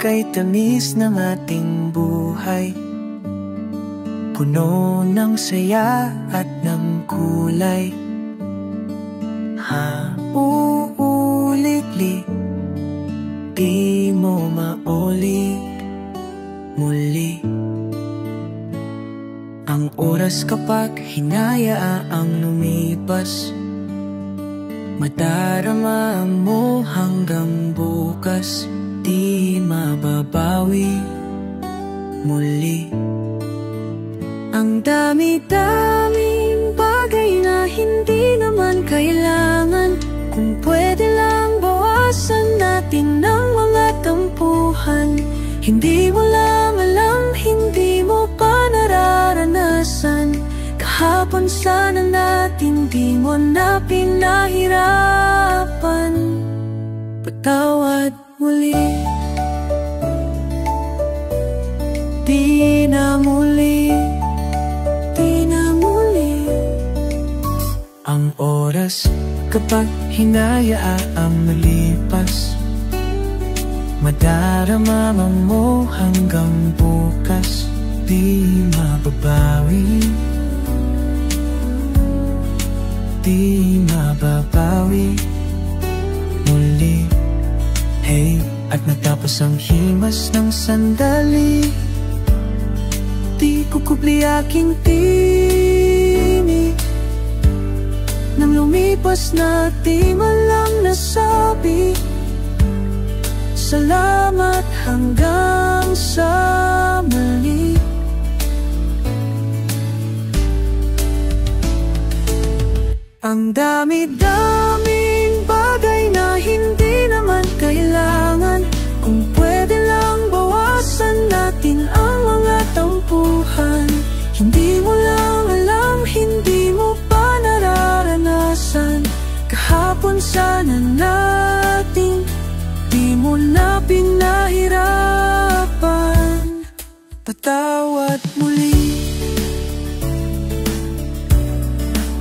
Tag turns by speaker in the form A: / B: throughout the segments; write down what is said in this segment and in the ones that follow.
A: kay tamis ng ating buhay, puno ng saya at ng kulay. Uulit-lit, di mo maulit muli. Ang oras kapag hinayaang lumipas, madarama mo hanggang bukas, di mababawi muli. Ang dami-daming bagay na hindi naman kailangan, kung pwede lang bawasan natin ng mga tampuhan. Hindi mo lang alam, hindi mo pa nararanasan. Kahapon sana natin di mo na pinahirapan. Patawad muli, di na muli, di na muli. Ang oras kapag hinayaang malipas, madarama mo hanggang bukas, di mababawi, di mababawi muli. Hey, at natapos ang himas ng sandali, di kukubli aking tinig. Nang lumipas na di man lang nasabi, salamat hanggang sa muli. Ang dami-daming bagay na hindi naman kailangan, kung pwede lang bawasan natin ang mga tampuhan. Hindi mo lang alam, hindi mo pa nararanasan. Kahapon sana natin di mo na pinahirapan. Patawad muli,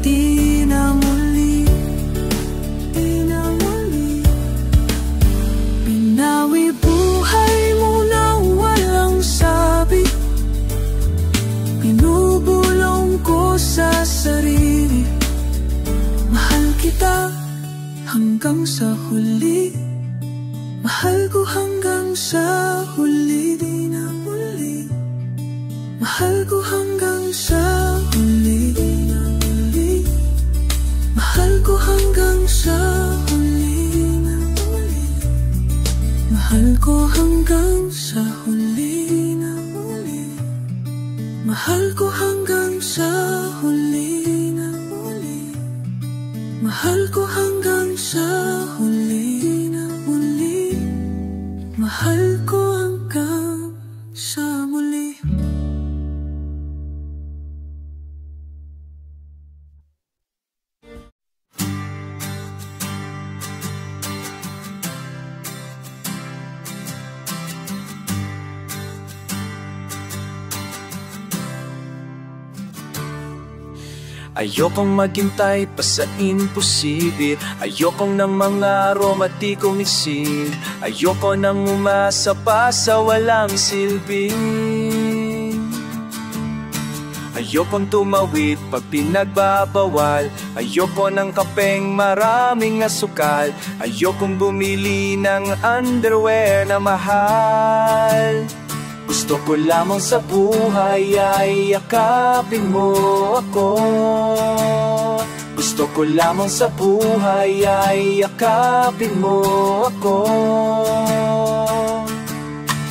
A: di na muli, di na muli. Binawi buhay mo na walang sabi, binubulong ko sa sarili. Mahal kita hanggang sa huli, mahal ko hanggang sa huli, di na muli. Mahal ko hanggang sa huli, di na muli. Mahal ko hanggang sa huli, di na muli. Mahal ko hanggang sa huli, di na muli. Mahal ko hanggang sa huli, di na muli. Mahal ko hanggang sa huli, di na muli. Mahal ko hanggang sa muli.
B: Ayokong maghintay pa sa imposible, ayokong ng mga romati kong isip, ayoko nang umasa pa sa walang silbi. Ayokong tumawid pag pinagbabawal, ayoko ng kapeng maraming asukal, ayokong bumili ng underwear na mahal. Gusto ko lamang sa buhay ay yakapin mo ako. Gusto ko lamang sa buhay ay yakapin mo ako.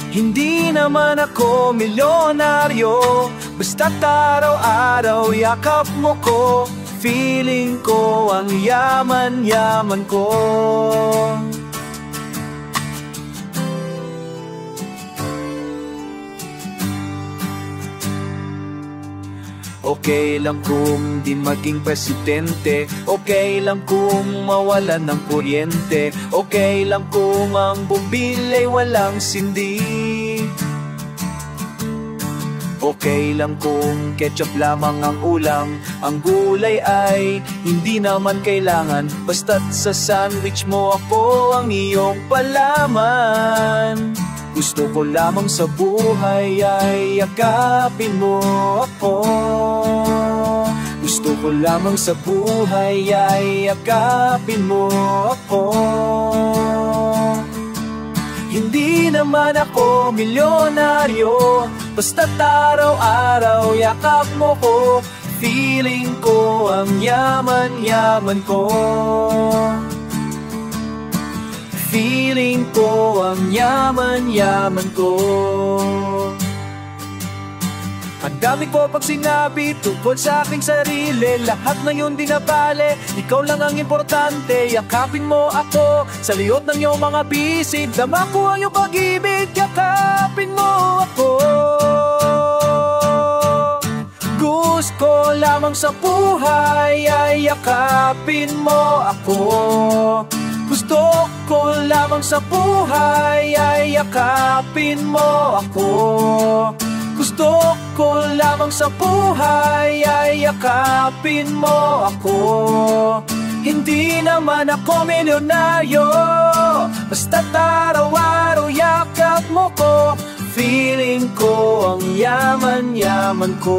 B: Hindi naman ako milyonaryo, basta't araw-araw yakap mo ko. Feeling ko ang yaman-yaman ko. Okay lang kung di maging presidente, okay lang kung mawalan ng kuryente, okay lang kung ang bumbil ay walang sindi. Okay lang kung ketchup lamang ang ulam, ang gulay ay hindi naman kailangan, basta't sa sandwich mo ako ang iyong palaman. Gusto ko lamang sa buhay ay yakapin mo ako. Gusto ko lamang sa buhay ay yakapin mo ako. Hindi naman ako milyonaryo, basta't araw-araw yakap mo ko. Feeling ko ang yaman-yaman ko. Feeling ko ang yaman-yaman ko. Ang dami ko pag sinabi tungkol sa aking sarili, lahat na yun di nabale, ikaw lang ang importante. Yakapin mo ako sa liyot ng iyong mga bisig, dama ko ang iyong pag-ibig. Yakapin mo ako. Gusto lamang sa buhay ay yakapin mo ako. Gusto ko lamang sa buhay ay yakapin mo ako. Gusto ko lamang sa buhay ay yakapin mo ako. Hindi naman ako milyonaryo, basta't araw-araw yakap mo ko. Feeling ko ang yaman-yaman ko.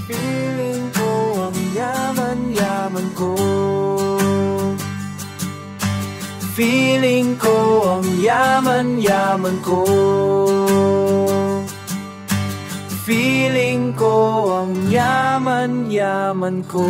B: Feeling ko ang yaman-yaman ko. Feeling ko ang yaman-yaman ko. Feeling ko ang yaman-yaman ko.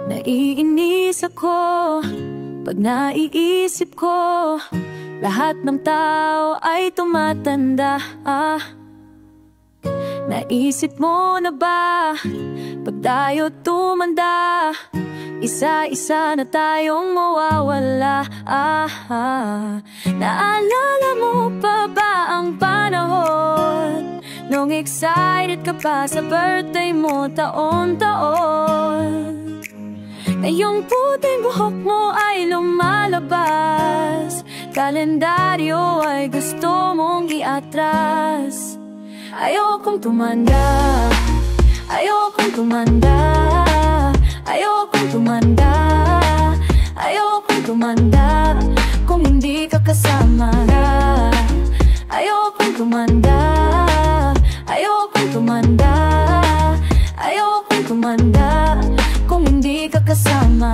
A: Naiinis ako pag naiisip ko, lahat ng tao ay tumatanda. Naisip mo na ba, pag tayo tumanda, isa-isa na tayong mawawala. Naalala mo pa ba ang panahon nung excited ka pa sa birthday mo taon-taon? Na yung puting buhok mo ay lumalabas, kalendaryo ay gusto mong iatras. Ayokong tumanda, ayokong tumanda, ayokong tumanda, ayokong tumanda kung hindi ka kasama. Ayokong tumanda, ayokong tumanda, ayokong tumanda kung hindi ka kasama.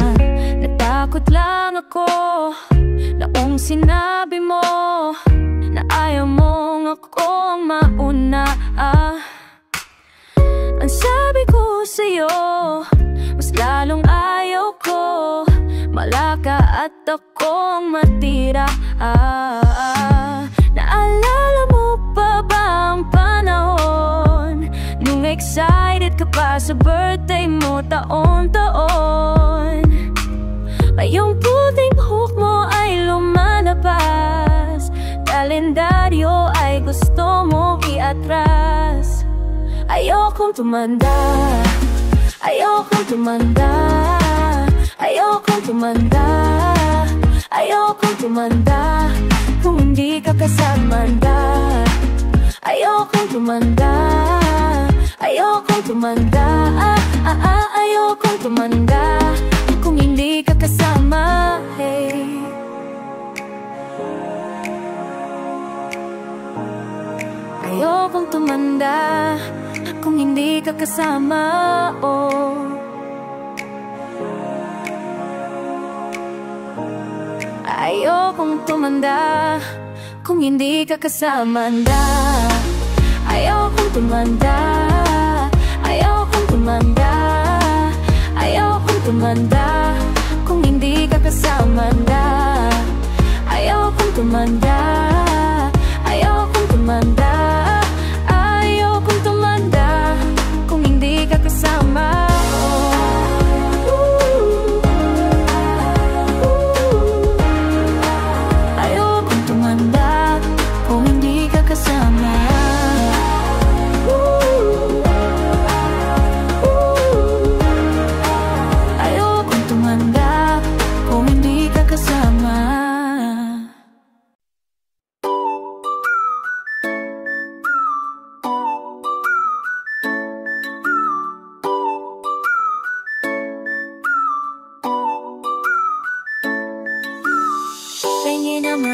A: Natakot lang ako noong sinabi mo na ayaw mong akong mauna. Ang sabi ko sa'yo, mas lalong ayaw ko malaka at akong matira. Naalala mo pa ba ang panahon nung excited ka pa sa birthday mo taon-taon? Ngayong puting buhok mo ay lumalabas, kalendaryo ay gusto mong iatras. Ayokong tumanda, ayokong tumanda, ayokong tumanda, ayokong tumanda kung hindi ka kasama. Ayokong tumanda, ayokong tumanda, ayokong tumanda kung hindi ka kasama. Hey. Ayokong tumanda kung hindi ka kasama. Ayokong tumanda kung hindi ka kasama. Ayokong tumanda, ayokong tumanda, ayokong tumanda kung hindi ka kasama. Ayokong tumanda, ayokong tumanda, ayokong tumanda kung hindi ka kasama. Ayokong tumanda kung hindi ka kasama.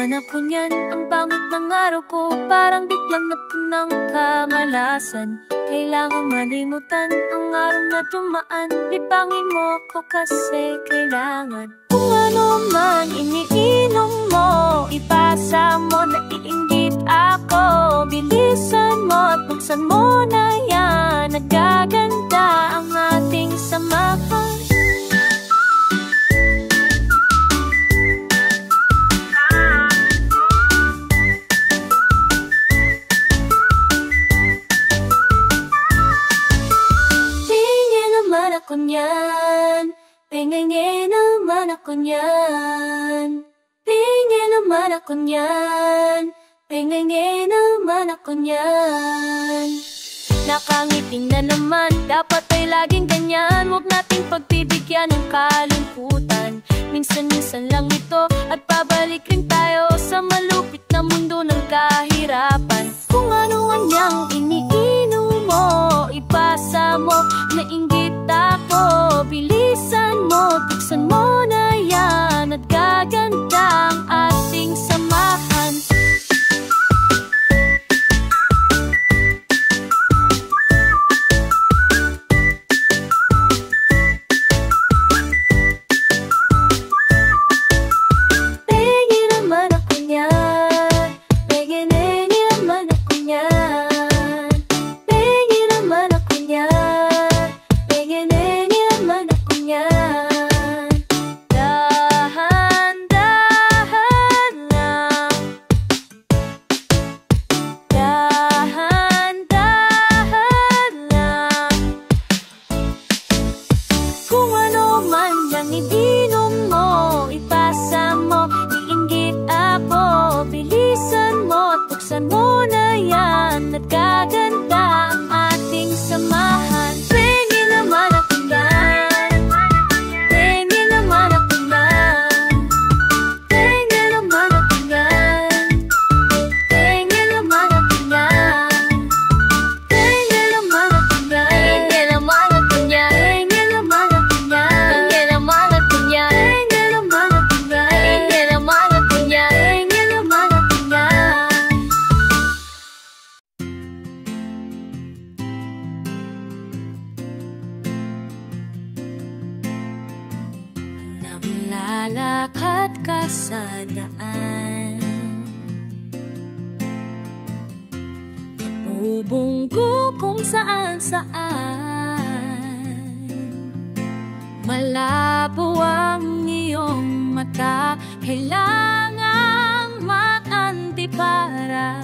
A: naman ako niyan. Ang pangit ng araw ko, parang biglang napunang kamalasan. Kailangan malimutan ang araw na dumaan. Libangin mo ako kasi kailangan. Kung ano man iniinom mo, ipasa mo, naiinggit ako. Bilisan mo at buksan mo na yan. Nagaganda ang ating samahan. Ako niyan, pingin naman ako niyan. Pingin naman ako niyan, pingin naman ako niyan. Nakangiting na naman, dapat ay laging ganyan. Huwag nating pagbibigyan ng kalungkutan. Minsan-minsan lang ito at pabalik rin tayo sa malupit na mundo ng kahirapan. Kung ano ang niyang iniinom mo, ipasa mo, nainggit ako. Bilisan mo, buksan mo na yan. At gaganda ang ating samahan. Pingin naman ako niyan, pingin naman ako niyan. Pingin naman ako niyan, pingin naman ako niyan. Dahan-dahan lang, dahan-dahan lang. Kung ano man yang ininom mo, ipasa mo, iinggit ako. Bilisan mo at buksan mo na yan. At gaganda ang ating samahan. Pingin naman ako yan, pingin naman ako yan. Pingin naman ako yan, pingin naman ako yan. Pingin naman ako yan, pingin naman ako yan. Pingin naman ako yan, pingin naman ako yan. Pingin naman ako yan, pingin naman ako yan. Pingin naman ako yan. Naglalakad ka sa daan, bubunggo kung saan-saan. Malabo ang iyong mata, kailangang mag-antipara.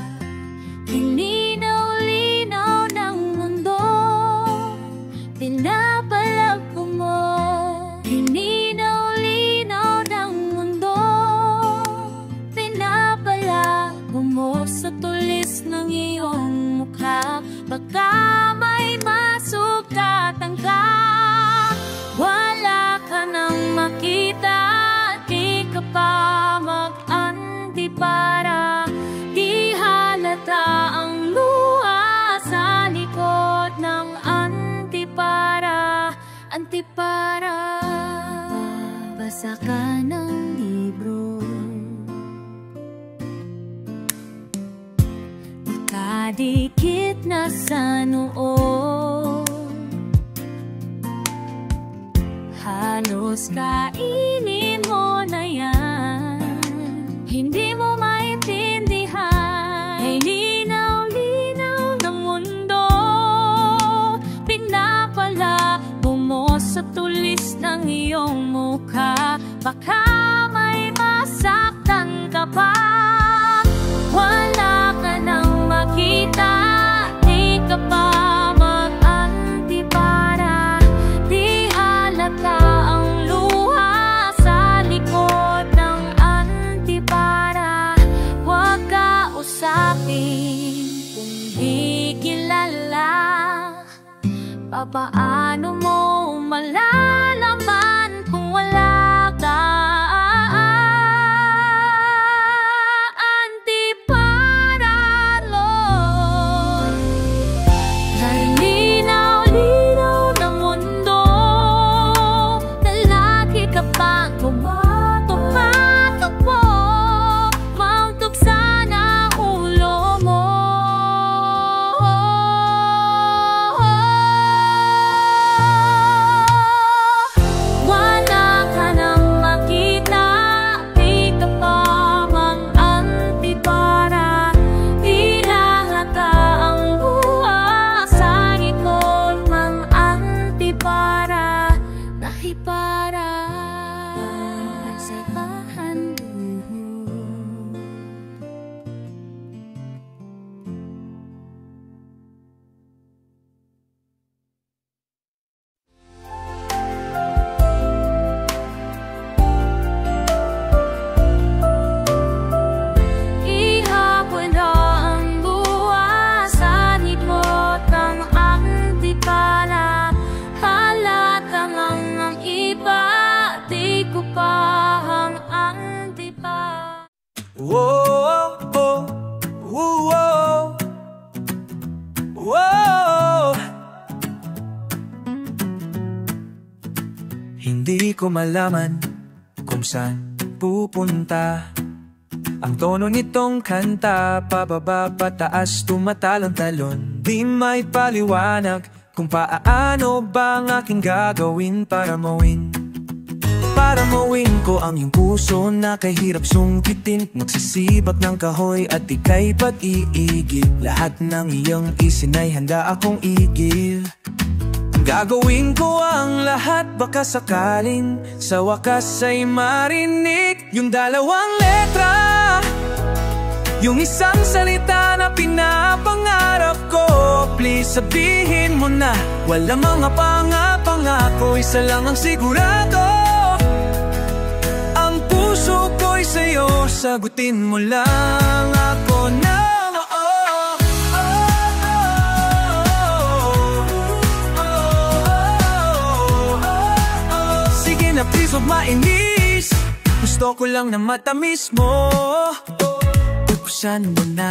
A: Hininaw-linaw ng mundo, pinapalago mo. Hininaw-linaw ng mundo, pinapalago mo. Sa tulis ng iyong mukha, baka may masugatan ka. Wala ka nang makita, di ka pa mag-antipara. Di halata ang luha sa likod ng antipara. Antipara, babasa ka ng libro, nakadikit na sa noo. Halos kainin mo na yan, hindi mo maintindihan. Ay linaw-linaw ng mundo, pinapalago mo sa tulis ng iyong mukha. Baka may masaktan ka pa. Wala ka nang makita, di ka pa mag-antipara. Di halata ang luha sa likod ng antipara. Huwag ka usapin kung di kilala. Papaano mo malalaman kung wala ka? Antipara, Lord. Halinaw-linaw ng mundo, lalaki ka pang tumatakbo.
B: Hindi ko malaman kung saan pupunta ang tono nitong kanta. Pababa pataas tumatalon-talon, di may paliwanag kung paano bang aking gagawin para mawin. Para mawin ko ang iyong puso na kahirap sungkitin. Magsisibak ng kahoy at ika'y pag-iigil. Lahat ng iyong isin ay handa akong igil. Gagawin ko ang lahat, baka sakaling sa wakas ay marinig yung dalawang letra, yung isang salita na pinapangarap ko. Please sabihin mo na wala mga pangako, isa lang ang sigurado. Ang puso ko'y sa'yo, sagutin mo lang ako na. Please huwag mainis, gusto ko lang na matamis mo. Buksan mo na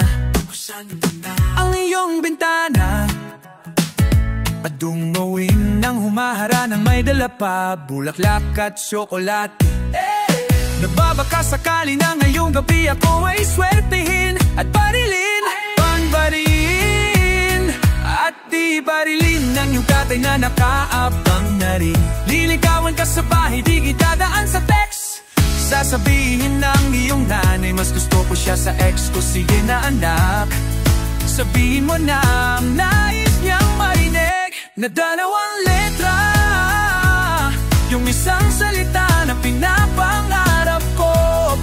B: ang iyong bintana at dungawin ng humahara ng may dala pa, bulaklak at tsokolate. Nagbabaka sakali na ngayong gabi ako ay swertehin at barilin, panbarin at di barilin ng iyong tatay na nakaabang na rin. Liligawan ka sa bahay, di kitadaan sa text. Sasabihin ng iyong nanay, mas gusto ko siya sa ex ko. Sige na anak, sabihin mo na ang nais niyang marinig na dalawang letra, yung isang salita na pinapangarap ko.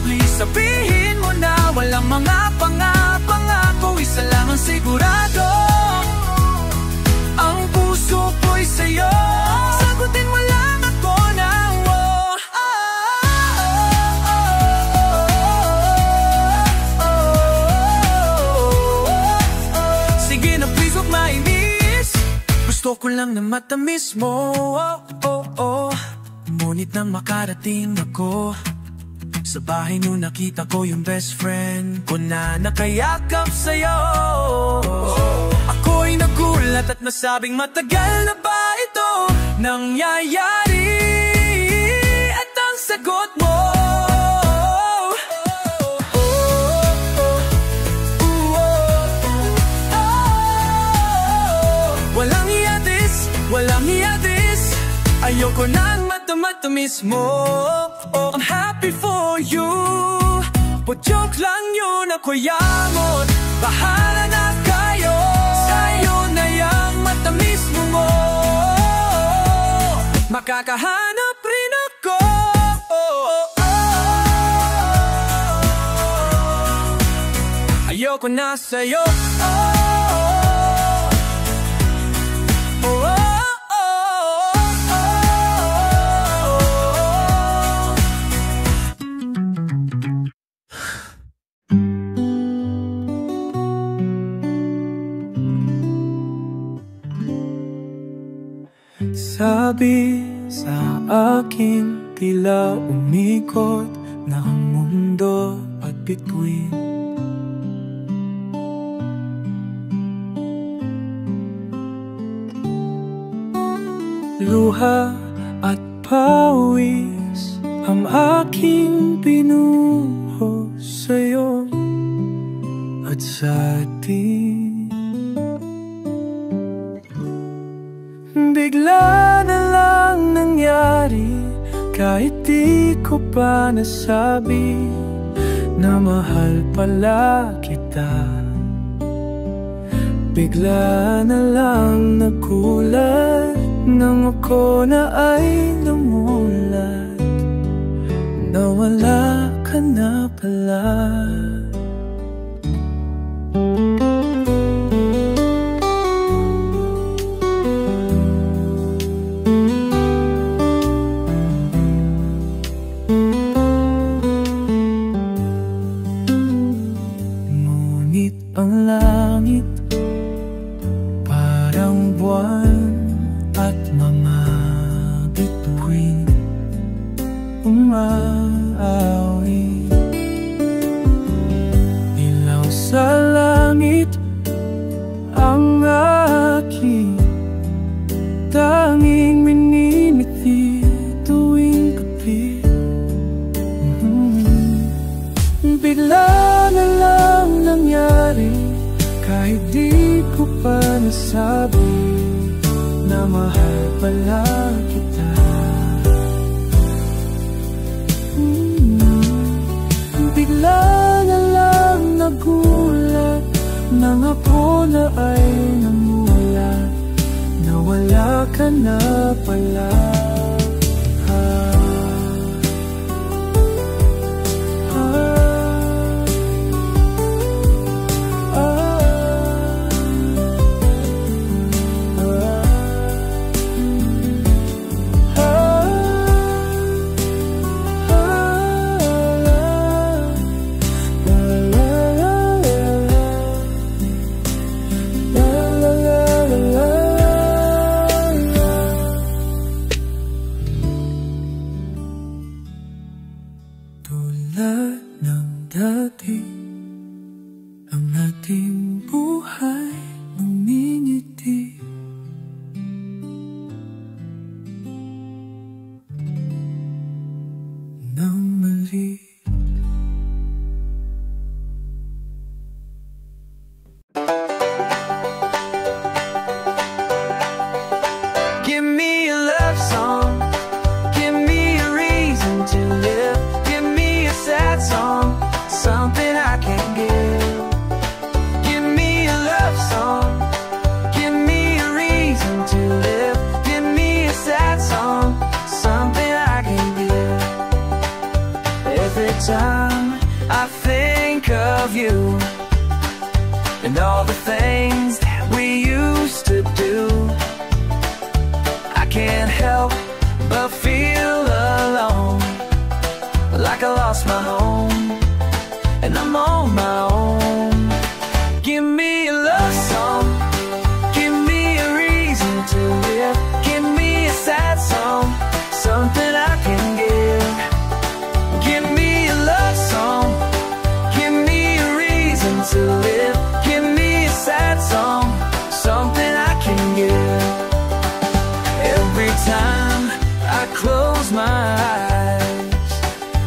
B: Please sabihin mo na walang mga pangako, isa lang ang sigurado. Ang puso ko'y sa'yo, sagutin mo lang ako ng sige na please huwag mainis, gusto ko lang na matamis mo. Ngunit nang makarating ako sa bahay nung nakita ko yung best friend ko na nakayakap sa'yo, ako'y nagulat at nasabing matagal na ba ito nangyayari? At ang sagot mo, walang iadis, walang iadis. Ayoko nang matamis mo. I'm happy for you, but joke lang yun, ako'y yamot. Bahala na kayo, sa'yo na yung matamis mo. Makakahanap rin ako. Ayoko na sa'yo. Sabi sa akin, tila umikot na ang mundo at bituin. Luha at pawis ang aking binuhos sa'yo at sa atin. Bigla na lang nangyari, kahit di ko pa nasabi na mahal pala kita. Bigla na lang nagulat nang ako na ay lumulat, na wala ka na pala. Ang langit parang buwan at mga bituin umaawi. Ilaw sa langit ang aking tanging minimiti tuwing nagsasabi na mahal pala kita. Bigla na lang nagulat, nang ako na ay namulat, nawala ka na pala. Tulad ng dati, ang ating buhay ngumingiti. Nang mali, give me a love song, give me a reason to live. Sad song, something I can give. Give me a love song, give me a reason to live. Give me a sad song, something I can give. Every time I think of you and all the things that we used to do, I can't help but feel alone, like I lost my home and I'm on my own. Give me a love song, give me a reason to live. Give me a sad song, something I can give. Give me a love song, give me a reason to live. Give me a sad song, something I can give. Every time I close my eyes,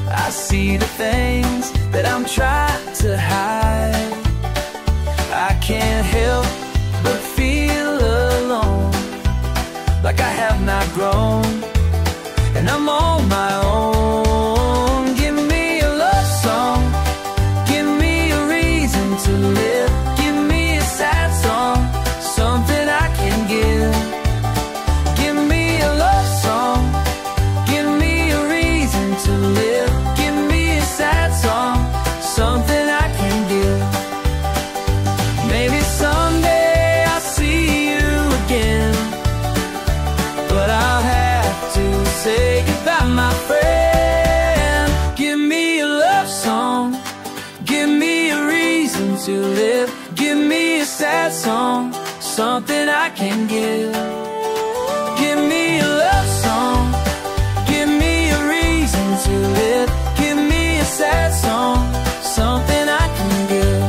B: I see the things that I'm trying to hide. I can't help but feel alone, like I have not grown and I'm on my own. Give me a love song, give me a reason to live. Give me a sad song, something I can give. Give me a love song, give me a reason to live. Sad song, something I can give. Maybe someday I'll see you again, but I'll have to say goodbye, my friend. Give me a love song, give me a reason to live. Give me a sad song, something I can give. Give me a love song, give me a reason to live. Sad song, something I can give.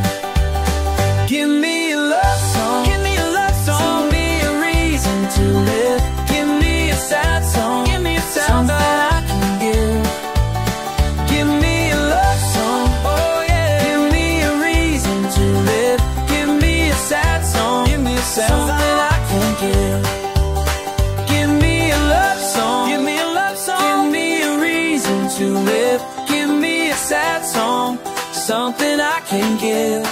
B: Give me a love song, give me a love song, give me a reason to live. Give me a sad song, give me a sad song that I can give. Give me a love song, oh yeah. Give me a reason to live. Give me a sad song, give me a sad song that I can give. Give me a love song, give me a love song, give me a reason to live. Sad song, something I can give.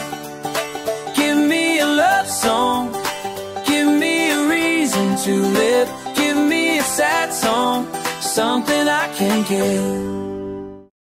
B: Give me a love song, give me a reason to live. Give me a sad song, something I can give.